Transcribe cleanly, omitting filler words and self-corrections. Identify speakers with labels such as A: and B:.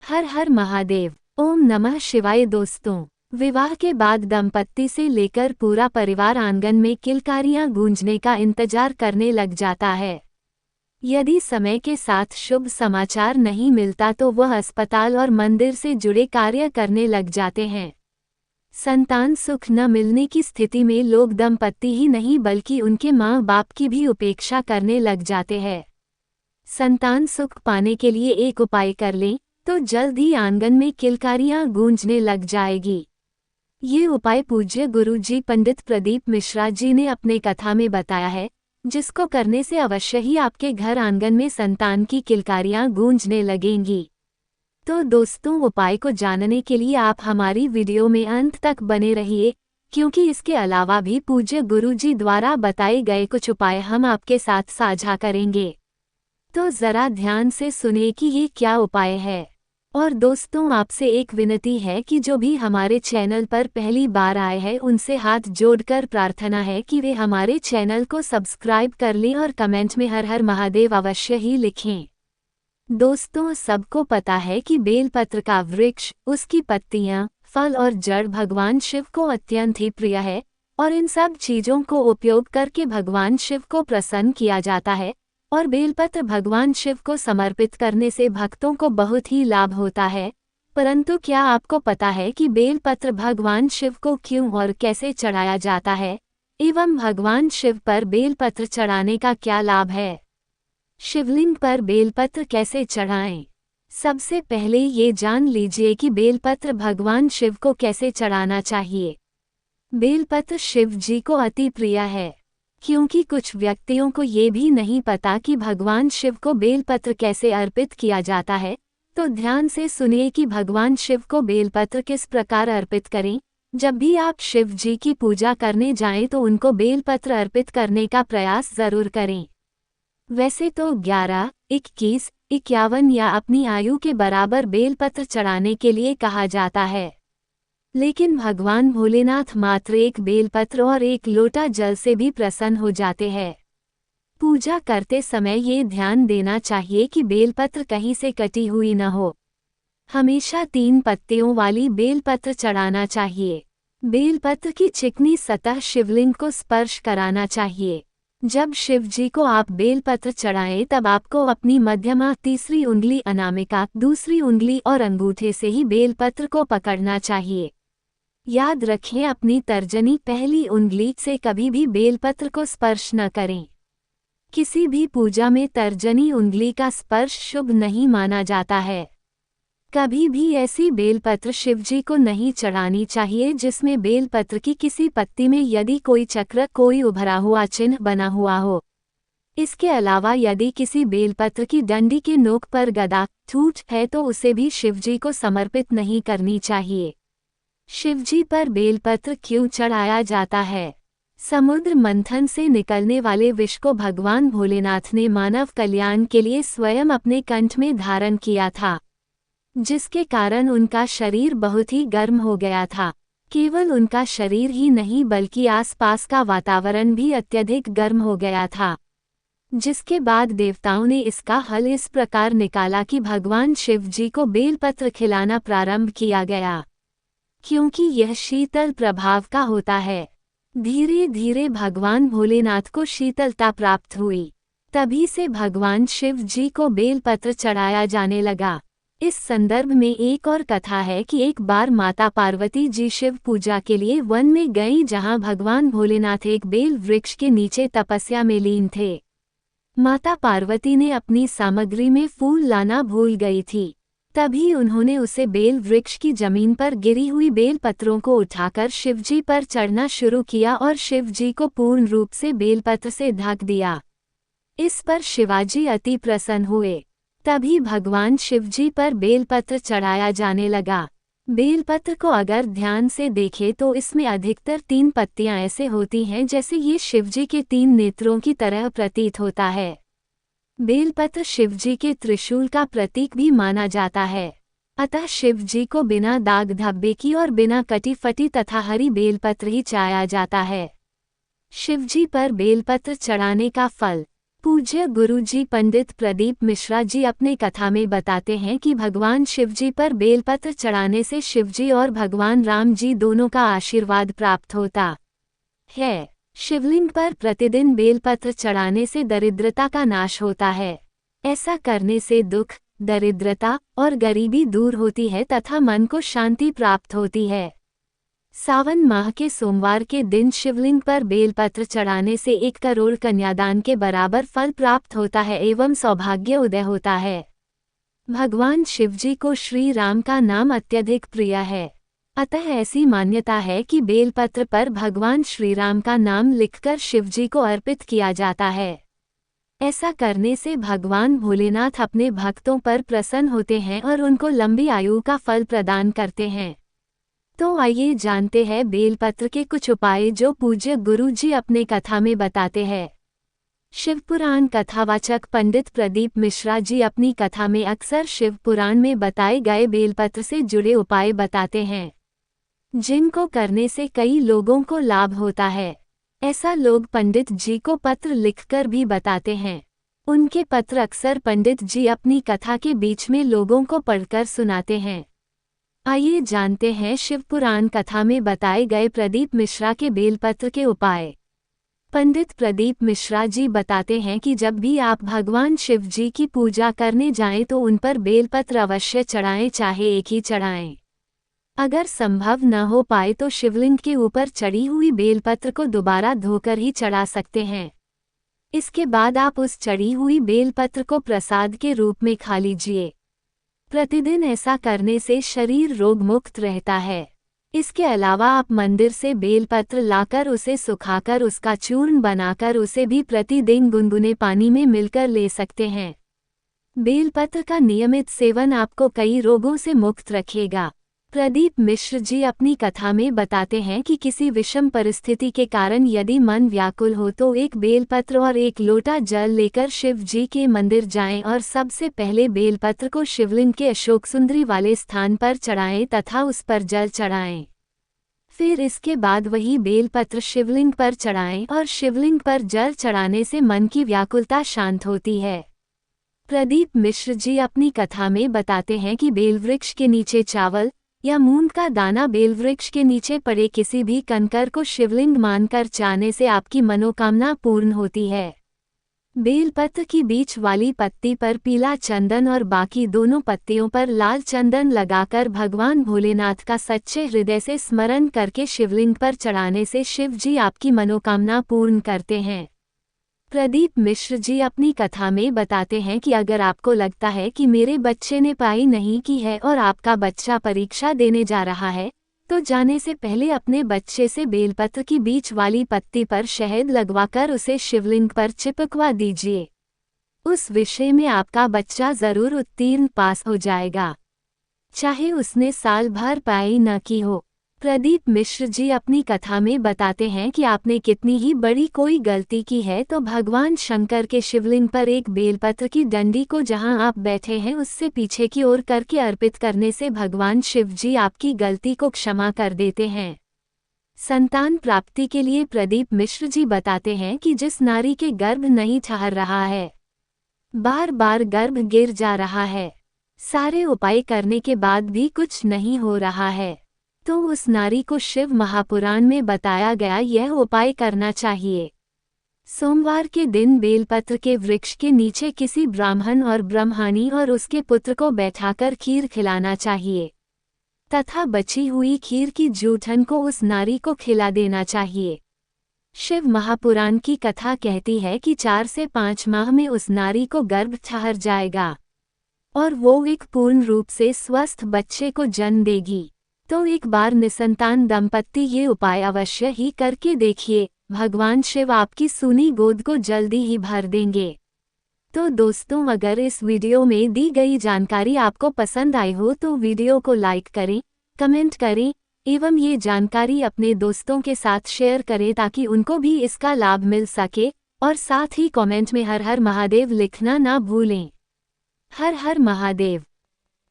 A: हर हर महादेव। ओम नमः शिवाय। दोस्तों, विवाह के बाद दंपत्ति से लेकर पूरा परिवार आंगन में किलकारियां गूंजने का इंतजार करने लग जाता है। यदि समय के साथ शुभ समाचार नहीं मिलता तो वह अस्पताल और मंदिर से जुड़े कार्य करने लग जाते हैं। संतान सुख न मिलने की स्थिति में लोग दंपत्ति ही नहीं बल्कि उनके माँ बाप की भी उपेक्षा करने लग जाते हैं। संतान सुख पाने के लिए एक उपाय कर लें तो जल्द ही आंगन में किलकारियां गूंजने लग जाएगी। ये उपाय पूज्य गुरुजी पंडित प्रदीप मिश्रा जी ने अपने कथा में बताया है, जिसको करने से अवश्य ही आपके घर आंगन में संतान की किलकारियां गूंजने लगेंगी। तो दोस्तों, उपाय को जानने के लिए आप हमारी वीडियो में अंत तक बने रहिए, क्योंकि इसके अलावा भी पूज्य गुरुजी द्वारा बताए गए कुछ उपाय हम आपके साथ साझा करेंगे। तो जरा ध्यान से सुनिए कि ये क्या उपाय है। और दोस्तों, आपसे एक विनती है कि जो भी हमारे चैनल पर पहली बार आए हैं उनसे हाथ जोड़कर प्रार्थना है कि वे हमारे चैनल को सब्सक्राइब कर लें और कमेंट में हर हर महादेव अवश्य ही लिखें। दोस्तों, सबको पता है कि बेलपत्र का वृक्ष, उसकी पत्तियां, फल और जड़ भगवान शिव को अत्यंत ही प्रिय है और इन सब चीजों को उपयोग करके भगवान शिव को प्रसन्न किया जाता है और बेलपत्र भगवान शिव को समर्पित करने से भक्तों को बहुत ही लाभ होता है। परंतु क्या आपको पता है कि बेलपत्र भगवान शिव को क्यों और कैसे चढ़ाया जाता है एवं भगवान शिव पर बेलपत्र चढ़ाने का क्या लाभ है? शिवलिंग पर बेलपत्र कैसे चढ़ाएं? सबसे पहले ये जान लीजिए कि बेलपत्र भगवान शिव को कैसे चढ़ाना चाहिए। बेलपत्र शिव जी को अति प्रिय है, क्योंकि कुछ व्यक्तियों को ये भी नहीं पता कि भगवान शिव को बेलपत्र कैसे अर्पित किया जाता है। तो ध्यान से सुनिए कि भगवान शिव को बेलपत्र किस प्रकार अर्पित करें। जब भी आप शिव जी की पूजा करने जाएं तो उनको बेलपत्र अर्पित करने का प्रयास जरूर करें। वैसे तो 11, 21, 51 या अपनी आयु के बराबर बेलपत्र चढ़ाने के लिए कहा जाता है, लेकिन भगवान भोलेनाथ मात्र एक बेलपत्र और एक लोटा जल से भी प्रसन्न हो जाते हैं। पूजा करते समय ये ध्यान देना चाहिए कि बेलपत्र कहीं से कटी हुई न हो। हमेशा 3 पत्तियों वाली बेलपत्र चढ़ाना चाहिए। बेलपत्र की चिकनी सतह शिवलिंग को स्पर्श कराना चाहिए। जब शिव जी को आप बेलपत्र चढ़ाएं तब आपको अपनी मध्यमा तीसरी उंगली अनामिका, दूसरी उंगली और अंगूठे से ही बेलपत्र को पकड़ना चाहिए। याद रखें, अपनी तर्जनी पहली उंगली से कभी भी बेलपत्र को स्पर्श न करें। किसी भी पूजा में तर्जनी उंगली का स्पर्श शुभ नहीं माना जाता है। कभी भी ऐसी बेलपत्र शिवजी को नहीं चढ़ानी चाहिए जिसमें बेलपत्र की किसी पत्ती में यदि कोई चक्र, कोई उभरा हुआ चिन्ह बना हुआ हो। इसके अलावा यदि किसी बेलपत्र की डंडी के नोक पर गदा, ठूठ है तो उसे भी शिवजी को समर्पित नहीं करनी चाहिए। शिवजी पर बेलपत्र क्यों चढ़ाया जाता है? समुद्र मंथन से निकलने वाले विष को भगवान भोलेनाथ ने मानव कल्याण के लिए स्वयं अपने कंठ में धारण किया था, जिसके कारण उनका शरीर बहुत ही गर्म हो गया था। केवल उनका शरीर ही नहीं बल्कि आसपास का वातावरण भी अत्यधिक गर्म हो गया था, जिसके बाद देवताओं ने इसका हल इस प्रकार निकाला कि भगवान शिव जी को बेलपत्र खिलाना प्रारंभ किया गया, क्योंकि यह शीतल प्रभाव का होता है। धीरे धीरे भगवान भोलेनाथ को शीतलता प्राप्त हुई, तभी से भगवान शिव जी को बेलपत्र चढ़ाया जाने लगा। इस संदर्भ में एक और कथा है कि एक बार माता पार्वती जी शिव पूजा के लिए वन में गईं, जहां भगवान भोलेनाथ एक बेल वृक्ष के नीचे तपस्या में लीन थे। माता पार्वती ने अपनी सामग्री में फूल लाना भूल गई थी, तभी उन्होंने उसे बेल वृक्ष की जमीन पर गिरी हुई बेल पत्रों को उठाकर शिवजी पर चढ़ना शुरू किया और शिवजी को पूर्ण रूप से बेलपत्र से ढक दिया। इस पर शिवाजी अति प्रसन्न हुए। तभी भगवान शिवजी पर बेलपत्र चढ़ाया जाने लगा। बेलपत्र को अगर ध्यान से देखें तो इसमें अधिकतर 3 पत्तियां ऐसे होती हैं जैसे ये शिवजी के 3 नेत्रों की तरह प्रतीत होता है। बेलपत्र शिवजी के त्रिशूल का प्रतीक भी माना जाता है, अतः शिवजी को बिना दाग धब्बे की और बिना कटी फटी तथा हरी बेलपत्र ही चढ़ाया जाता है। शिवजी पर बेलपत्र चढ़ाने का फल। पूज्य गुरुजी पंडित प्रदीप मिश्रा जी अपने कथा में बताते हैं कि भगवान शिवजी पर बेलपत्र चढ़ाने से शिवजी और भगवान राम जी दोनों का आशीर्वाद प्राप्त होता है। शिवलिंग पर प्रतिदिन बेलपत्र चढ़ाने से दरिद्रता का नाश होता है। ऐसा करने से दुख, दरिद्रता और गरीबी दूर होती है तथा मन को शांति प्राप्त होती है। सावन माह के सोमवार के दिन शिवलिंग पर बेलपत्र चढ़ाने से 1 करोड़ कन्यादान के बराबर फल प्राप्त होता है एवं सौभाग्य उदय होता है। भगवान शिवजी को श्री राम का नाम अत्यधिक प्रिय है, अतः ऐसी मान्यता है कि बेलपत्र पर भगवान श्री राम का नाम लिखकर शिवजी को अर्पित किया जाता है। ऐसा करने से भगवान भोलेनाथ अपने भक्तों पर प्रसन्न होते हैं और उनको लंबी आयु का फल प्रदान करते हैं। तो आइए जानते हैं बेलपत्र के कुछ उपाय जो पूज्य गुरुजी अपने कथा में बताते हैं। शिवपुराण कथावाचक पंडित प्रदीप मिश्रा जी अपनी कथा में अक्सर शिवपुराण में बताए गए बेलपत्र से जुड़े उपाय बताते हैं, जिनको करने से कई लोगों को लाभ होता है। ऐसा लोग पंडित जी को पत्र लिखकर भी बताते हैं। उनके पत्र अक्सर पंडित जी अपनी कथा के बीच में लोगों को पढ़कर सुनाते हैं। आइए जानते हैं शिवपुराण कथा में बताए गए प्रदीप मिश्रा के बेलपत्र के उपाय। पंडित प्रदीप मिश्रा जी बताते हैं कि जब भी आप भगवान शिव जी की पूजा करने जाएं तो उन पर बेलपत्र अवश्य चढ़ाएं, चाहे एक ही चढ़ाएं। अगर संभव न हो पाए तो शिवलिंग के ऊपर चढ़ी हुई बेलपत्र को दोबारा धोकर ही चढ़ा सकते हैं। इसके बाद आप उस चढ़ी हुई बेलपत्र को प्रसाद के रूप में खा लीजिए। प्रतिदिन ऐसा करने से शरीर रोग मुक्त रहता है। इसके अलावा आप मंदिर से बेलपत्र लाकर उसे सुखाकर उसका चूर्ण बनाकर उसे भी प्रतिदिन गुनगुने पानी में मिलकर ले सकते हैं। बेलपत्र का नियमित सेवन आपको कई रोगों से मुक्त रखेगा। प्रदीप मिश्र जी अपनी कथा में बताते हैं कि किसी विषम परिस्थिति के कारण यदि मन व्याकुल हो तो 1 बेलपत्र और 1 लोटा जल लेकर शिव जी के मंदिर जाएं और सबसे पहले बेलपत्र को शिवलिंग के अशोक सुंदरी वाले स्थान पर चढ़ाएं तथा उस पर जल चढ़ाएं। फिर इसके बाद वही बेलपत्र शिवलिंग पर चढ़ाएं और शिवलिंग पर जल चढ़ाने से मन की व्याकुलता शांत होती है। प्रदीप मिश्र जी अपनी कथा में बताते हैं कि बेलवृक्ष के नीचे चावल या मूंग का दाना बेलवृक्ष के नीचे पड़े किसी भी कंकर को शिवलिंग मानकर चाहने से आपकी मनोकामना पूर्ण होती है। बेलपत्र की बीच वाली पत्ती पर पीला चंदन और बाकी दोनों पत्तियों पर लाल चंदन लगाकर भगवान भोलेनाथ का सच्चे हृदय से स्मरण करके शिवलिंग पर चढ़ाने से शिव जी आपकी मनोकामना पूर्ण करते हैं। प्रदीप मिश्र जी अपनी कथा में बताते हैं कि अगर आपको लगता है कि मेरे बच्चे ने पढ़ाई नहीं की है और आपका बच्चा परीक्षा देने जा रहा है, तो जाने से पहले अपने बच्चे से बेलपत्र की बीच वाली पत्ती पर शहद लगवाकर उसे शिवलिंग पर चिपकवा दीजिए। उस विषय में आपका बच्चा जरूर उत्तीर्ण पास हो जाएगा, चाहे उसने साल भर पढ़ाई न की हो। प्रदीप मिश्र जी अपनी कथा में बताते हैं कि आपने कितनी ही बड़ी कोई गलती की है तो भगवान शंकर के शिवलिंग पर 1 बेलपत्र की डंडी को जहां आप बैठे हैं उससे पीछे की ओर करके अर्पित करने से भगवान शिव जी आपकी गलती को क्षमा कर देते हैं। संतान प्राप्ति के लिए प्रदीप मिश्र जी बताते हैं कि जिस नारी के गर्भ नहीं ठहर रहा है, बार बार गर्भ गिर जा रहा है, सारे उपाय करने के बाद भी कुछ नहीं हो रहा है, तो उस नारी को शिव महापुराण में बताया गया यह उपाय करना चाहिए। सोमवार के दिन बेलपत्र के वृक्ष के नीचे किसी ब्राह्मण और ब्रह्मणी और उसके पुत्र को बैठाकर खीर खिलाना चाहिए तथा बची हुई खीर की जूठन को उस नारी को खिला देना चाहिए। शिव महापुराण की कथा कहती है कि 4 से 5 माह में उस नारी को गर्भ ठहर जाएगा और वो एक पूर्ण रूप से स्वस्थ बच्चे को जन्म देगी। तो एक बार निसंतान दंपत्ति ये उपाय अवश्य ही करके देखिए, भगवान शिव आपकी सूनी गोद को जल्दी ही भर देंगे। तो दोस्तों, अगर इस वीडियो में दी गई जानकारी आपको पसंद आई हो तो वीडियो को लाइक करें, कमेंट करें एवं ये जानकारी अपने दोस्तों के साथ शेयर करें ताकि उनको भी इसका लाभ मिल सके। और साथ ही कमेंट में हर हर महादेव लिखना ना भूलें। हर हर महादेव।